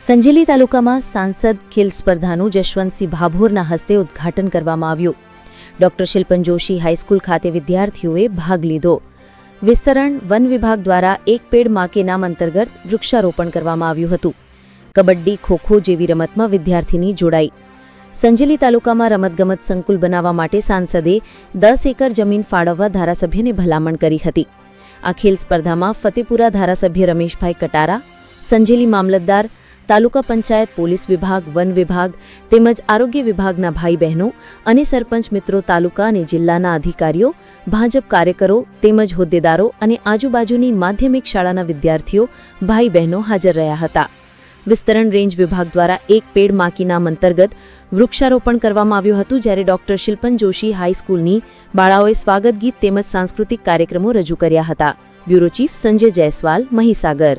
સંજેલી તાલુકામાં સાંસદ ખેલ સ્પર્ધાનું જશવંતસિંહ ભાભોરના હસ્તે ઉદ્ઘાટન કરવામાં આવ્યું. ડોક્ટર શિલ્પન જોશી હાઈસ્કૂલ ખાતે વિદ્યાર્થીઓએ ભાગ લીધો. વિસ્તરણ વન વિભાગ દ્વારા એક પેડ માં કે નામ અંતર્ગત વૃક્ષારોપણ કરવામાં આવ્યું હતું. કબડ્ડી, ખોખો જેવી રમતમાં વિદ્યાર્થીની જોડાઈ. સંજેલી તાલુકામાં રમતગમત સંકુલ બનાવવા માટે સાંસદે 10 એકર જમીન ફાળવવા ધારાસભ્યને ભલામણ કરી હતી. આ ખેલ સ્પર્ધામાં ફતેપુરા ધારાસભ્ય રમેશભાઈ કટારા, સંજેલી મામલતદાર, તાલુકા પંચાયત, પોલીસ વિભાગ, વન વિભાગ તેમજ આરોગ્ય વિભાગના ભાઈ બહેનો અને સરપંચ મિત્રો, તાલુકા અને જિલ્લાના અધિકારીઓ, ભાજપ કાર્યકરો તેમજ હોદ્દેદારો અને આજુબાજુની માધ્યમિક શાળાના વિદ્યાર્થીઓ, ભાઈ બહેનો હાજર રહ્યા હતા. વિસ્તરણ રેન્જ વિભાગ દ્વારા એક પેડ માં કી નામ અંતર્ગત વૃક્ષારોપણ કરવામાં આવ્યું હતું, જ્યારે ડોક્ટર શિલ્પન જોશી હાઈસ્કૂલની બાળાઓએ સ્વાગત ગીત તેમજ સાંસ્કૃતિક કાર્યક્રમો રજૂ કર્યા હતા. Bureau chief Sanjay Jaiswal, Mahisagar.